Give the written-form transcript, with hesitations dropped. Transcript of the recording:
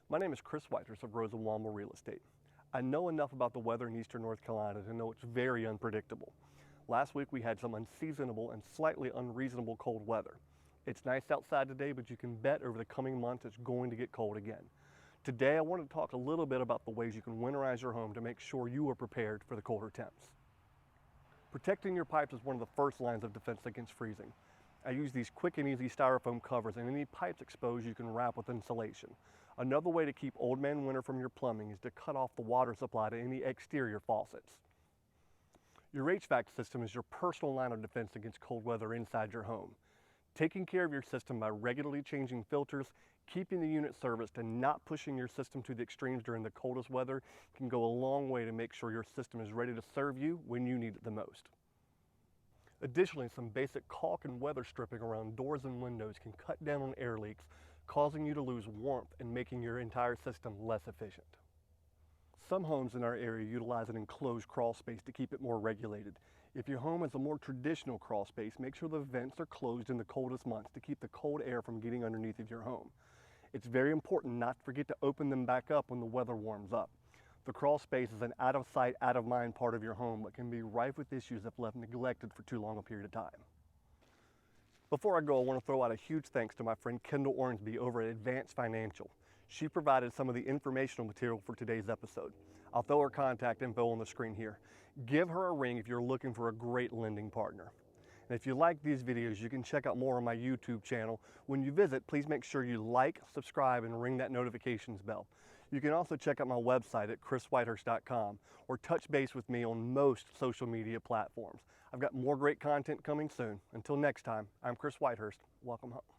My name is Chris Whitehurst of Womble Real Estate. I know enough about the weather in eastern North Carolina to know it's very unpredictable. Last week we had some unseasonable and slightly unreasonable cold weather. It's nice outside today, but you can bet over the coming months it's going to get cold again. Today I want to talk a little bit about the ways you can winterize your home to make sure you are prepared for the colder temps. Protecting your pipes is one of the first lines of defense against freezing. I use these quick and easy styrofoam covers, and any pipes exposed you can wrap with insulation. Another way to keep old man winter from your plumbing is to cut off the water supply to any exterior faucets. Your HVAC system is your personal line of defense against cold weather inside your home. Taking care of your system by regularly changing filters, keeping the unit serviced, and not pushing your system to the extremes during the coldest weather can go a long way to make sure your system is ready to serve you when you need it the most. Additionally, some basic caulk and weather stripping around doors and windows can cut down on air leaks, causing you to lose warmth and making your entire system less efficient. Some homes in our area utilize an enclosed crawl space to keep it more regulated. If your home has a more traditional crawl space, make sure the vents are closed in the coldest months to keep the cold air from getting underneath of your home. It's very important not to forget to open them back up when the weather warms up. The crawl space is an out-of-sight, out-of-mind part of your home but can be rife with issues if left neglected for too long a period of time. Before I go, I want to throw out a huge thanks to my friend Kendall Ormsby over at Advanced Financial. She provided some of the informational material for today's episode. I'll throw her contact info on the screen here. Give her a ring if you're looking for a great lending partner. And if you like these videos, you can check out more on my YouTube channel. When you visit, please make sure you like, subscribe, and ring that notifications bell. You can also check out my website at chriswhitehurst.com or touch base with me on most social media platforms. I've got more great content coming soon. Until next time, I'm Chris Whitehurst. Welcome home.